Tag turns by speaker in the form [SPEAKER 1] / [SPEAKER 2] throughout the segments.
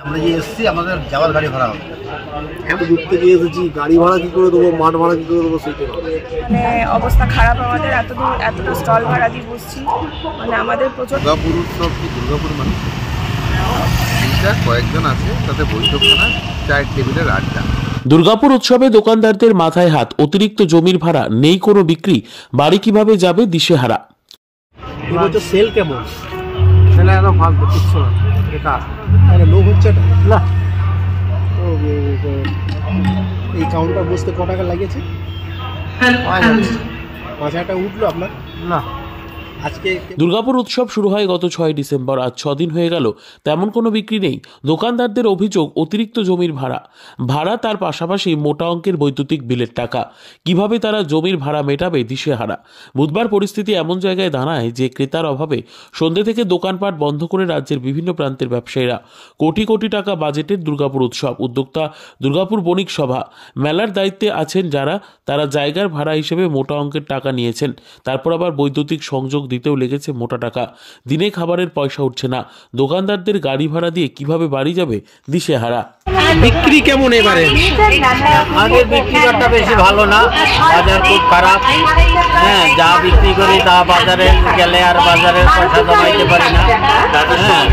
[SPEAKER 1] আমরা যে এসেছি আমাদের যাওয়ার গাড়ি ভাড়া হবে।
[SPEAKER 2] এত দূর থেকে এসেছি, গাড়ি ভাড়া কি করে দেবো, মাঠ ভাড়া কি করে দেবো, সেইটা
[SPEAKER 3] মানে অবস্থা খারাপ আমাদের। এতটা স্টল ভাড়া দিয়ে বসছি, মানে আমাদের প্রচুর।
[SPEAKER 4] দুর্গাপুর উৎসব কি দুর্গাপুর মানুষ এইটা কয়েকজন আছে, তাতে বৈঠকখানা চায়ের টেবিলের আড্ডা।
[SPEAKER 5] দুর্গাপুর উৎসবে দোকানদারদের মাথায় হাত, অতিরিক্ত জমির ভাড়া নেই, কোনো বিক্রি, বাড়ি কিভাবে যাবে দিশেহারা।
[SPEAKER 2] এবছর সেল কেমন?
[SPEAKER 1] সেটা এত ফালতু কিচ্ছু না, বেকার
[SPEAKER 2] লোক হচ্ছে
[SPEAKER 1] না।
[SPEAKER 2] তো এই কাউন্টার বসতে ক টাকা লাগিয়েছে? 5,000 টাকা উঠলো আপনার?
[SPEAKER 1] না,
[SPEAKER 2] আজকে
[SPEAKER 5] দুর্গাপুর উৎসব শুরু হয় গত 6 ডিসেম্বর। আজ 6 দিন হয়ে গেল, তেমন কোনো বিক্রি নেই। দোকানদারদের অভিযোগ অতিরিক্ত জমির ভাড়া, তার পাশাপাশি মোটা অঙ্কের বৈদ্যুতিক বিলের টাকা। কিভাবে তারা জমির ভাড়া মেটাবে দিশেহারা। বুধবার পরিস্থিতি এমন জায়গায় দাঁড়ায় যে ক্রেতার অভাবে সন্ধ্যে থেকে দোকানপাট বন্ধ করে রাজ্যের বিভিন্ন প্রান্তের ব্যবসায়ীরা। কোটি কোটি টাকা বাজেটের দুর্গাপুর উৎসব, উদ্যোক্তা দুর্গাপুর বণিক সভা। মেলার দায়িত্বে আছেন যারা, তারা জায়গার ভাড়া হিসেবে মোটা অঙ্কের টাকা নিয়েছেন। তারপর আবার বৈদ্যুতিক সংযোগ দিতেও লেগেছে মোটা টাকা। দিনে খাবারের পয়সা উঠছে না। দোকানদারদের গাড়ি ভাড়া দিয়ে কিভাবে বাড়ি যাবে দিশেহারা।
[SPEAKER 2] বিক্রি কেমন এবারে?
[SPEAKER 1] আগের বিক্রিটা বেশি ভালো না, বাজার খুব খারাপ। হ্যাঁ, যা বিক্রি করি তা বাজারে গেলে আর বাজারের পয়সা জমাইতে পারি না। হ্যাঁ,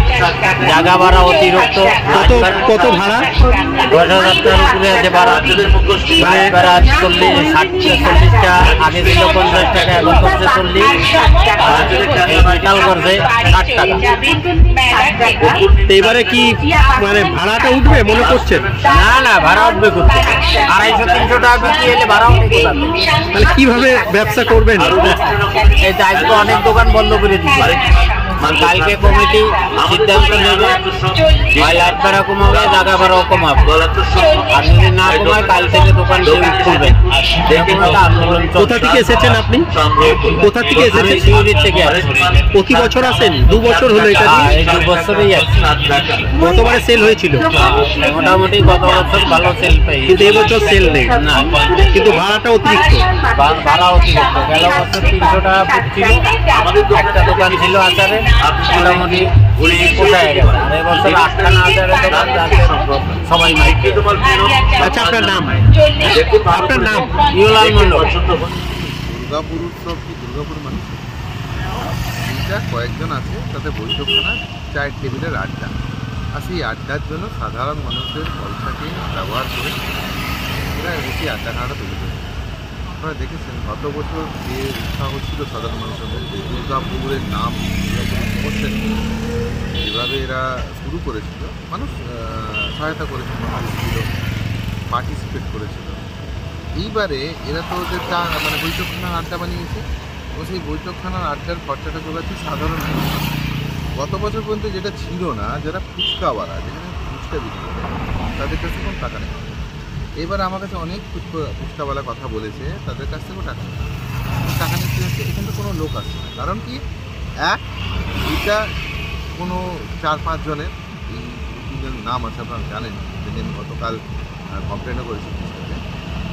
[SPEAKER 1] জায়গা ভাড়া অতিরিক্ত।
[SPEAKER 2] কত ভাড়া?
[SPEAKER 1] 10,000 টাকার উপরে আছে ভাড়া। এবার আজ 40-60-40টা, আগে ছিল 50 টাকা, এখন করছে 40। মেটাল করছে 60 টাকা।
[SPEAKER 2] এবারে কি মানে ভাড়াটা উঠবে মনে করছেন?
[SPEAKER 1] না, ভাড়া উঠবে করছে 250-300 টাকা বিক্রি এলে ভাড়া উঠবে।
[SPEAKER 2] তাহলে কিভাবে ব্যবসা করবেন?
[SPEAKER 1] এই আজকে অনেক দোকান বন্ধ করে দিচ্ছে। কালকে কমিটি সিদ্ধান্ত নেবে, হয় লাইট ভাড়া কমাবে, জায়গা ভাড়াও কমাবে। আর যদি না কমায়, কাল থেকে দোকান খুলবে। আন্দোলন।
[SPEAKER 2] কোথা থেকে এসেছেন আপনি? কোথা থেকে এসেছেন?
[SPEAKER 1] শিউরির থেকে।
[SPEAKER 2] প্রতি বছর আসেন? 2 বছর হলো এটা?
[SPEAKER 1] এই 2 বছরেই আছে।
[SPEAKER 2] গতবারে সেল হয়েছিল?
[SPEAKER 1] মোটামুটি গত বছর ভালো সেল পাই,
[SPEAKER 2] কিন্তু এবছর সেল নেই।
[SPEAKER 1] না,
[SPEAKER 2] কিন্তু ভাড়াটা অতিরিক্ত।
[SPEAKER 1] ভাড়া অতিরিক্ত। গেল বছর 300 টাকা ফুট ছিল, একটা দোকান ছিল আচারে, মোটামুটি পোষায় গেল। আর এবছর 8খানা আচারের দোকান যাচ্ছে, সবাই মাইক।
[SPEAKER 2] আচ্ছা, আপনার নাম? আপনার নাম?
[SPEAKER 1] ইউলাল মন্ডল।
[SPEAKER 4] দুর্গাপুর উৎসব কি দুর্গাপুর মানুষ এইটা কয়েকজন আছে, তাতে বৈঠকখানা চায়ের টেবিলের আড্ডা। আর সেই আড্ডার জন্য সাধারণ মানুষের পয়সাকে ব্যবহার করে এরা বেশি আড্ডাখানাটা তৈরি করে। আপনারা দেখেছেন গত বছর যে উৎসাহ ছিল সাধারণ মানুষের মধ্যে, দুর্গাপুরের নাম করছেন, যেভাবে এরা শুরু করেছিল, মানুষ সহায়তা করেছিল, পার্টিসিপেট করেছিল। এইবারে এরা তো ওদের মানে বৈঠকখানার আড্ডা বানিয়েছে, এবং সেই বৈঠকখানার আড্ডার খরচাটা যোগাচ্ছে সাধারণ মানুষ। গত বছর পর্যন্ত যেটা ছিল না, যারা ফুচকাওয়ালা, যেখানে ফুচকা বিক্রি করে, তাদের কাছে কোনো টাকা নেই। এবার আমার কাছে অনেক ফুচকাওয়ালা কথা বলেছে, তাদের কাছ থেকেও টাকা নেই। টাকা নিতে হচ্ছে, এখানে তো কোনো লোক আসছে না। কারণ কি, এটা কোনো 4-5 জনের, এই 2-3 নাম আছে, আপনারা জানেন, যদি আমি গতকাল কমপ্লেনও করেছি ফুচকাতে,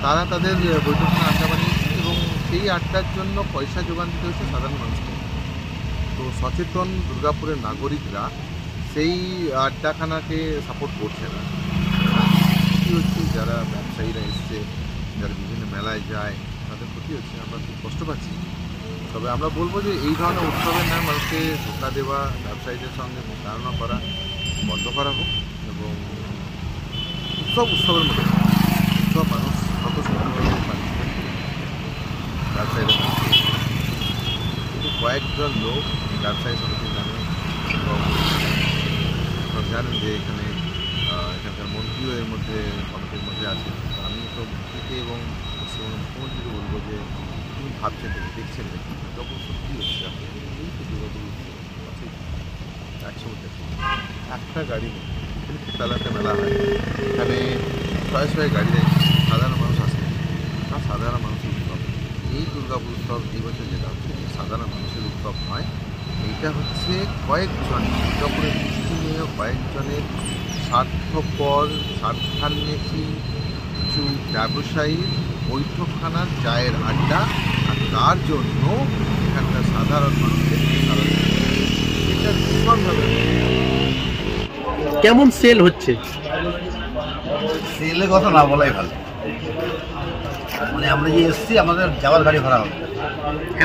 [SPEAKER 4] তারা তাদের বৈঠকখানা আড্ডা বানিয়েছে, এবং সেই আড্ডার জন্য পয়সা যোগান দিতে হচ্ছে সাধারণ মানুষকে। তো সচেতন দুর্গাপুরের নাগরিকরা সেই আড্ডাখানাকে সাপোর্ট করছে না। ক্ষতি হচ্ছে, যারা ব্যবসায়ীরা এসছে, যারা বিভিন্ন মেলায় যায়, তাদের ক্ষতি হচ্ছে, আমরা খুব কষ্ট পাচ্ছি। তবে আমরা বলবো যে এই ধরনের উৎসবের নাম মানুষকে ধোঁকা দেওয়া, ব্যবসায়ীদের সঙ্গে প্রতারণা করা বন্ধ করা হোক, এবং উৎসবের মধ্যে উৎসব মানুষ স্বতঃস্ফূর্তভাবে পার্টিসিপেট করে, ব্যবসায়ীরা। কিন্তু কয়েকজন লোক ব্যবসায়ী সমিতির নামে, এবং জানেন যে এখানকার মন্ত্রীও এর মধ্যে কমিটির মধ্যে আছেন। আমি তো মন্ত্রীকে এবং পশ্চিমবঙ্গের মুখ্যমন্ত্রীকে বলবো যে তিনি ভাবছেন, দেখছেন যখন সত্যি হচ্ছে, আপনি এই তো দুর্গাপুর একসঙ্গে একটা গাড়ি নেই, তালাতে মেলা হয়, এখানে 600 গাড়ি দেয়, সাধারণ মানুষ আসে, আর সাধারণ মানুষের উৎসব। এই দুর্গাপুর উৎসব এই বছর যেটা হচ্ছে, সাধারণ মানুষের উৎসব নয়, এইটা হচ্ছে কয়েকজন দুর্গাপুরের মুসলিমীয় কয়েকজনের স্বার্থপর, স্বার্থান্বেষী কিছু ব্যবসায়ীর বৈঠকখানার চায়ের আড্ডা। আর তার জন্য এখানকার সাধারণ মানুষের এটা ভীষণভাবে
[SPEAKER 2] কেমন সেল হচ্ছে?
[SPEAKER 6] সেলের কথা না বলাই ভালো। মানে আমরা যে এসছি আমাদের যাওয়ার গাড়ি ভাড়া হবে,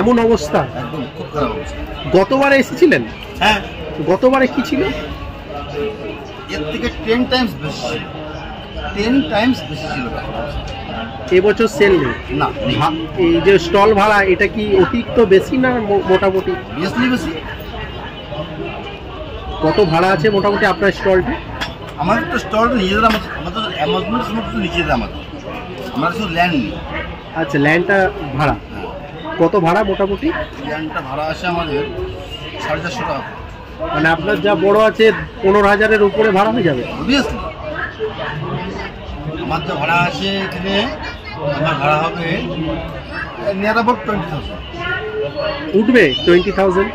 [SPEAKER 2] এমন অবস্থা?
[SPEAKER 6] একদম খুব খারাপ অবস্থা।
[SPEAKER 2] গতবারে এসেছিলেন?
[SPEAKER 6] হ্যাঁ,
[SPEAKER 2] গতবারে কি ছিল?
[SPEAKER 6] এর থেকে 10 টাইমস বেশি ছিল, 10 টাইমস বেশি ছিল।
[SPEAKER 2] এবছর সেল নেই
[SPEAKER 6] না, নেই।
[SPEAKER 2] এই যে স্টল ভাড়া, এটা কি অতিরিক্ত বেশি না মোটামুটি?
[SPEAKER 6] বেশি বেশি।
[SPEAKER 2] কত ভাড়া আছে মোটামুটি আপনার স্টলটা?
[SPEAKER 6] আমাদের তো স্টল নিজেদের, আমাদের অ্যামাজন সমস্ত নিজেদের, আমাদের শুধু ল্যান্ড নেই।
[SPEAKER 2] আচ্ছা, ল্যান্ডটা ভাড়া কত ভাড়া মোটামুটি?
[SPEAKER 6] ল্যান্ডটা ভাড়া আছে আমাদের 450 টাকা।
[SPEAKER 2] মানে আপনার যা বড় আছে 15,000-এর উপরে ভাড়া হয়ে যাবে?
[SPEAKER 6] অবভিয়াসলি আমার যা ভাড়া আছে এখানে, আমার ভাড়া হবে নিয়ার অ্যাবাউট 20,000।
[SPEAKER 2] উঠবে 20,000?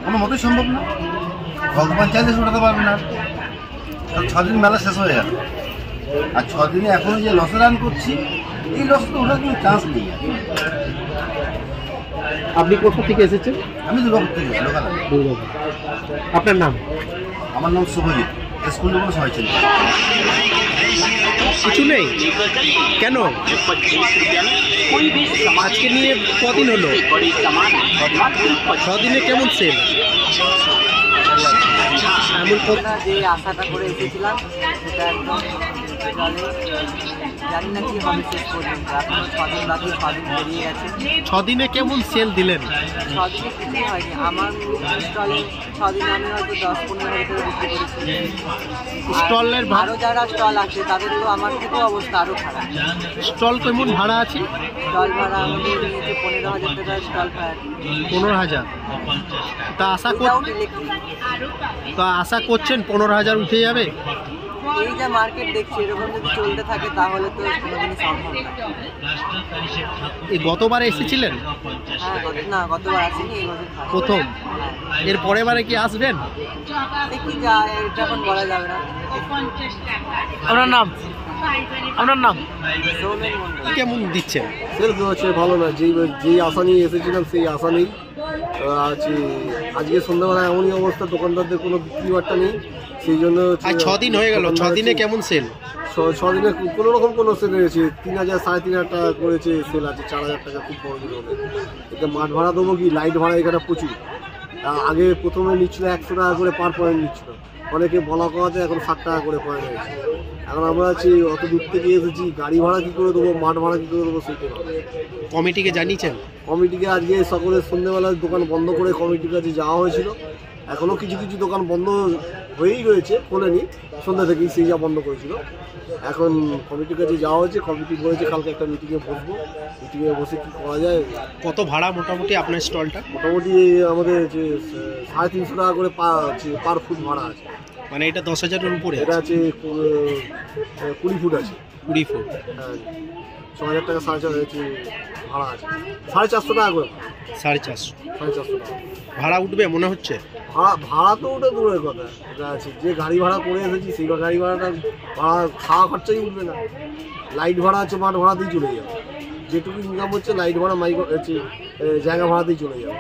[SPEAKER 6] আমার মতোই সম্ভব না, ভগবান চাইলে উঠাতে পারবে না। 6 দিন মেলা শেষ হয়ে যাবে, আর 6 দিনে এখনো যে লসে রান করছি, এই লস তো ওঠার কোনো চান্স নেই।
[SPEAKER 2] আপনি কোথা থেকে এসেছেন?
[SPEAKER 6] আমি দুর্গাপুর থেকে এসেছি, লোকাল।
[SPEAKER 2] দুর্গাপুর। আপনার নাম?
[SPEAKER 6] আমার নাম শুভজিৎ। স্কুল কোনো সবাই ছিল,
[SPEAKER 2] কিছু নেই কেন? আজকে নিয়ে কদিন হলো? 6 দিনে কেমন সেল?
[SPEAKER 7] যে আশাটা করে এসেছিলাম সেটা একদম জানি না কি হবে শেষ পর্যন্ত। এখনো 6 দিন বাকি, 6 দিন পেরিয়ে গেছে।
[SPEAKER 2] 6 দিনে কেমন সেল দিলেন?
[SPEAKER 7] 6 দিনে কিছুই হয়নি। আমার স্টলে 6 দিনে আমি হয়তো 10-15 করে বিক্রি করেছি।
[SPEAKER 2] স্টলের
[SPEAKER 7] আরও যারা স্টল আছে তাদের তো আমার থেকেও অবস্থা আরও খারাপ।
[SPEAKER 2] স্টল কেমন ভাড়া আছে?
[SPEAKER 7] স্টল ভাড়া আমাদের নিয়েছে 15,000 টাকা স্টল ভাড়া।
[SPEAKER 2] 15,000? তা আশা
[SPEAKER 7] উইদাউট ইলেকট্রিক।
[SPEAKER 2] তো আশা করছেন 15,000 উঠে যাবে?
[SPEAKER 7] এই যে মার্কেট দেখছি, এরকম যদি চলতে থাকে তাহলে তো কোনোদিনই সম্ভব না।
[SPEAKER 2] এই গতবার এসেছিলেন?
[SPEAKER 7] হ্যাঁ, গতবার আসেনি, এই বছর
[SPEAKER 2] প্রথম। এর পরের বারে কি আসবেন?
[SPEAKER 7] দেখি যা, এটা এখন বলা যাবে না।
[SPEAKER 2] আপনার নাম?
[SPEAKER 7] সৌমেন মন্ডল।
[SPEAKER 2] কেমন দিচ্ছেন?
[SPEAKER 8] সেল হচ্ছে ভালো না, যেই আশা নিয়ে এসেছিলাম সেই আশা নেই। আজকে সন্ধ্যাবেলা এমনই অবস্থা, দোকানদারদের কোনো বিক্রি বাট্টা নেই, সেই জন্য
[SPEAKER 2] 6 দিন হয়ে গেল, 6 দিনে কেমন সেল?
[SPEAKER 8] 6 দিনে কোনো রকম কোনো সেল হয়েছে, 3,000 3,500 টাকা করেছে সেল আছে, 4,000 টাকা খুব বড় দিন হলে। এতে মাঠ ভাড়া দেবো কি, লাইট ভাড়া এখানে প্রচুর। আগে প্রথমে নিচ্ছিল 100 টাকা করে পার পয়েন্ট নিচ্ছিল, অনেকে বলা কওয়াতে এখন 60 টাকা করে পয়েন্ট হয়েছে। এখন আমরা আছি অত দূর থেকে এসেছি, গাড়ি ভাড়া কী করে দেবো, মাঠ ভাড়া কী করে দেবো, সেইটাই ভালো।
[SPEAKER 2] কমিটিকে জানিয়েছেন?
[SPEAKER 8] কমিটিকে আজকে সকলের সন্ধ্যেবেলায় দোকান বন্ধ করে কমিটির কাছে যাওয়া হয়েছিল। এখনও কিছু কিছু দোকান বন্ধ হয়েই রয়েছে, খোলেনি, সন্ধ্যা থেকেই সেই যা বন্ধ করেছিল। এখন কমিটির কাছে যাওয়া হয়েছে, কমিটি বলেছে কালকে একটা মিটিংয়ে বসবো, মিটিংয়ে বসে কী করা যায়।
[SPEAKER 2] কত ভাড়া মোটামুটি আপনার স্টলটা?
[SPEAKER 8] মোটামুটি আমাদের যে 350 টাকা করে পার ফুট ভাড়া আছে।
[SPEAKER 2] মানে এটা 10,000-এর উপরে?
[SPEAKER 8] এটা আছে 20 ফুট আছে।
[SPEAKER 2] 20 ফুট?
[SPEAKER 8] হ্যাঁ, 6,000 টাকা 4,500 ভাড়া আছে, 450 টাকা করে।
[SPEAKER 2] 450
[SPEAKER 8] টাকা
[SPEAKER 2] ভাড়া উঠবে মনে হচ্ছে?
[SPEAKER 8] ভাড়া তো ওটা দূরের কথা, এটা আছে যে গাড়ি ভাড়া করে এসেছি সেই গাড়ি ভাড়াটা, ভাড়া খাওয়া খরচাই উঠবে না। লাইট ভাড়া আছে, মাঠ ভাড়া দিয়ে চলে যাবে, যেটুকু ইনকাম হচ্ছে লাইট ভাড়া, জায়গা ভাড়াতেই চলে যাবে।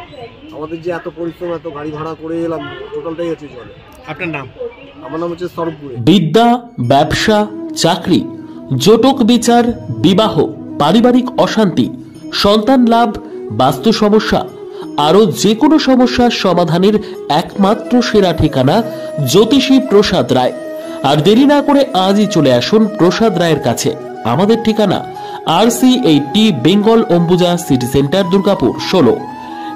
[SPEAKER 8] আমাদের যে এত পরিশ্রম, এত গাড়ি ভাড়া করে এলাম, টোটালটাই আছে জলে।
[SPEAKER 2] আপনার নাম?
[SPEAKER 8] আমার নাম হচ্ছে সরবপুরে।
[SPEAKER 5] বিদ্যা, ব্যবসা, চাকরি, জটক বিচার, বিবাহ, পারিবারিক অশান্তি, সন্তান লাভ, বাস্তু সমস্যা, আরও যে কোনো সমস্যার সমাধানের একমাত্র সেরা ঠিকানা জ্যোতিষী প্রসাদ রায়। আর দেরি না করে আজই চলে আসুন প্রসাদ রায়ের কাছে। আমাদের ঠিকানা RC80 Bengal Ambuja city centre, Durgapur 16,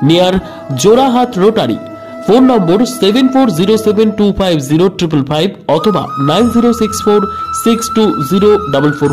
[SPEAKER 5] near Jorhat rotary. Phone নম্বর 7407250555 অথবা 9064620444।